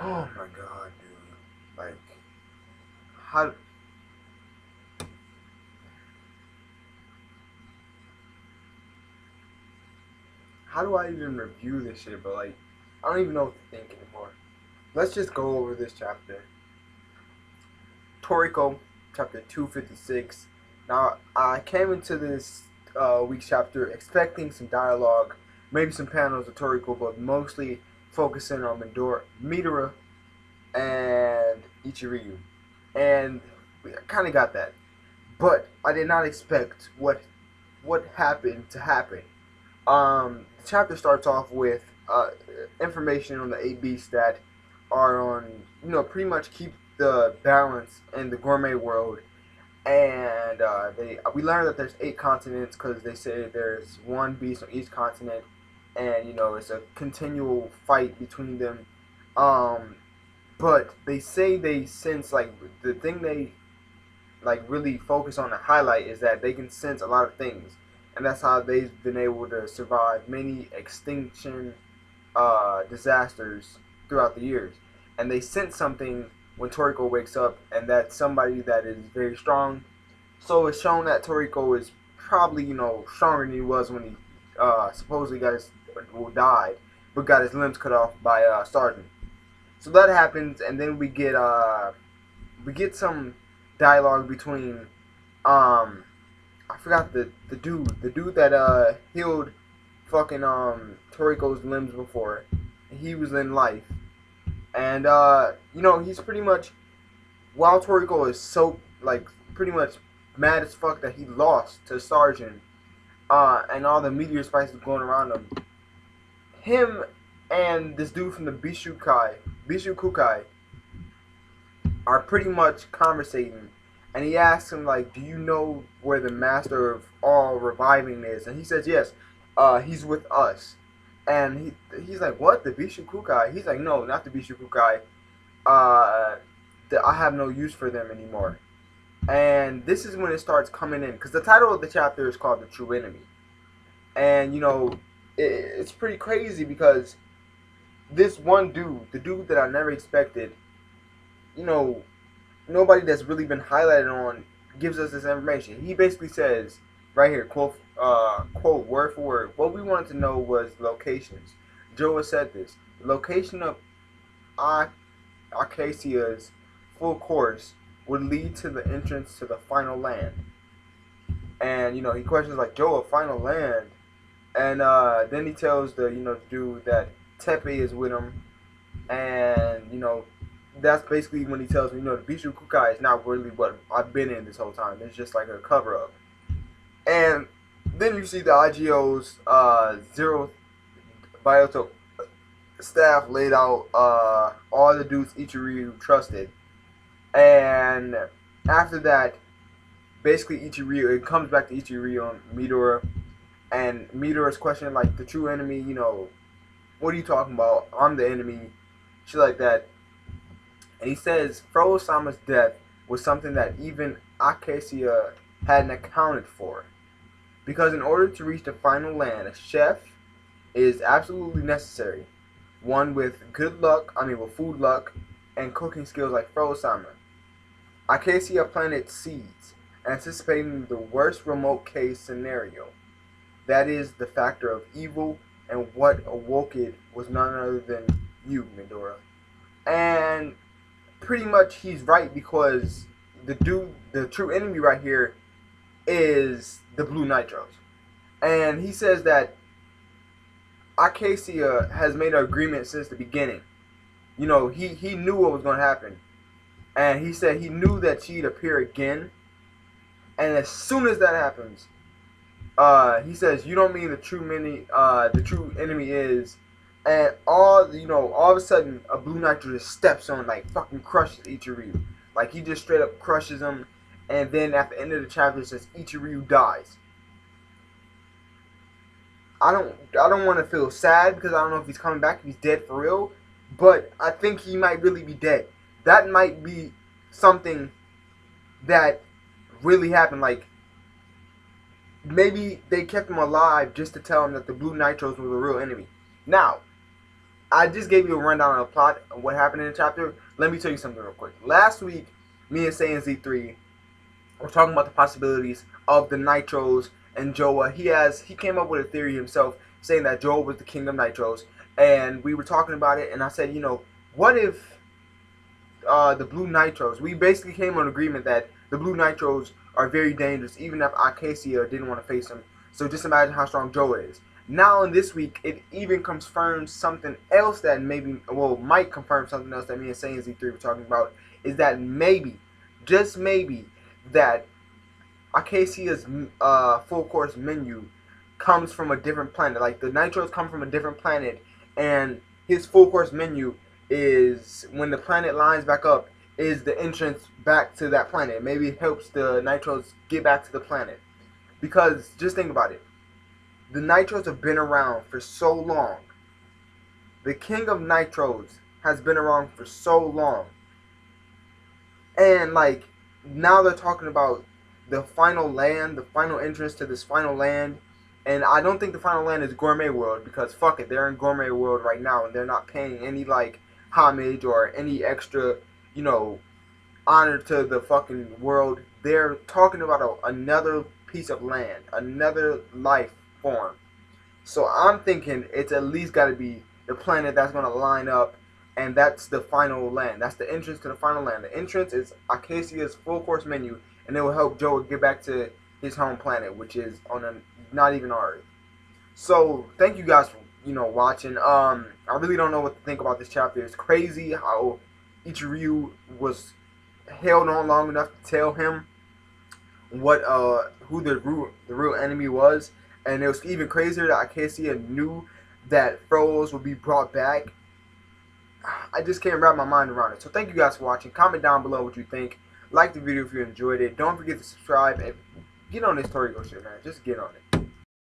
Oh my god, dude. Like, how how do I even review this shit, but like, I don't even know what to think anymore. Let's just go over this chapter. Toriko, chapter 256. Now, I came into this week's chapter expecting some dialogue, maybe some panels of Toriko, but mostly focusing on Midora and Ichiryu. And we kind of got that. But I did not expect what happened to happen. The chapter starts off with information on the eight beasts that are on, pretty much keep the balance in the gourmet world. And we learn that there's eight continents because they say there's one beast on each continent, and it's a continual fight between them. Um, but they say they sense like the thing they like really focus on and highlight is that they can sense a lot of things, and that's how they've been able to survive many extinction disasters throughout the years. And they sense something when Toriko wakes up, and that's somebody that is very strong. So it's shown that Toriko is probably stronger than he was when he supposedly died, but got his limbs cut off by Sergeant. So that happens, and then we get some dialogue between I forgot the dude that healed fucking Toriko's limbs before. He was in life. And he's pretty much, while Toriko is so like pretty much mad as fuck that he lost to Sergeant, and all the meteor spices going around him and this dude from the Bishu Kukai are pretty much conversating, and he asks him like, "Do you know where the master of all reviving is?" And he says, "Yes, he's with us." And he's like, "What? The Bishu Kukai?" He's like, "No, not the Bishu Kukai. Uh, I have no use for them anymore." And this is when it starts coming in, because the title of the chapter is called "The True Enemy," and it's pretty crazy because this one dude, the dude that I never expected, you know, nobody that's really been highlighted on gives us this information. He basically says right here, quote word for word, what we wanted to know was locations. Joe has said this. The location of Acacia's full course would lead to the entrance to the final land. And he questions like, Joe, a final land? And then he tells the dude that Tepe is with him, and that's basically when he tells me, the Bishu Kukai is not really what I've been in this whole time. It's just like a cover up. And then you see the IGO's zero biotope staff laid out all the dudes Ichiryu trusted. And after that, basically Ichiryu, it comes back to Ichiryu and Midora. And Midora's questioning like, the true enemy, what are you talking about? I'm the enemy. Shit like that. And he says Frodo-sama's death was something that even Acacia hadn't accounted for. Because in order to reach the final land, a chef is absolutely necessary. One with with food luck, and cooking skills like Frodo-sama. Acacia planted seeds, anticipating the worst remote case scenario. That is the factor of evil, and what awoke it was none other than you, Midora. And pretty much he's right, because the true enemy right here is the Blue Nitros. And he says that Acacia has made an agreement since the beginning. He knew what was going to happen. And he said he knew that she'd appear again. And as soon as that happens, he says, "You don't mean the true enemy is," and all of a sudden, a Blue Nitro just steps on, like, fucking crushes Ichiryu. Like, he just straight up crushes him, and then at the end of the chapter, it says Ichiryu dies. I don't want to feel sad because I don't know if he's coming back, if he's dead for real, but I think he might really be dead. That might be something that really happened. Like, maybe they kept him alive just to tell him that the Blue Nitros were the real enemy. Now, I just gave you a rundown on the plot of what happened in the chapter. Let me tell you something real quick. Last week, me and Saiyan Z3 were talking about the possibilities of the Nitros and Joa. He came up with a theory himself, saying that Joa was the king of Nitros, and we were talking about it. And I said, what if the blue Nitros? We basically came on agreement that the blue Nitros are very dangerous, even if Acacia didn't want to face them. So just imagine how strong Joa is. Now in this week, it even confirms something else that might confirm something else that me and Saiyan Z3 were talking about, is that maybe, just maybe, that Acacia's full course menu comes from a different planet. Like the Nitros come from a different planet, and his full course menu is, when the planet lines back up, is the entrance back to that planet. Maybe it helps the Nitros get back to the planet. Because just think about it. The Nitros have been around for so long. The king of Nitros has been around for so long. And like, now they're talking about the final land, the final entrance to this final land. And I don't think the final land is Gourmet World, because fuck it, they're in Gourmet World right now and they're not paying any like homage or any extra, honor to the fucking world. They're talking about another piece of land, another life form. So I'm thinking it's at least got to be the planet that's going to line up, and that's the final land. That's the entrance to the final land. The entrance is Acacia's full course menu, and it will help Joe get back to his home planet, which is on not even Earth. So thank you guys for watching. I really don't know what to think about this chapter. It's crazy how Ichiryu was held on long enough to tell him what who the real enemy was, and it was even crazier that Acacia knew that Froze would be brought back. I just can't wrap my mind around it. So thank you guys for watching. Comment down below what you think. Like the video if you enjoyed it. Don't forget to subscribe and get on this Toriko shit, man. Just get on it.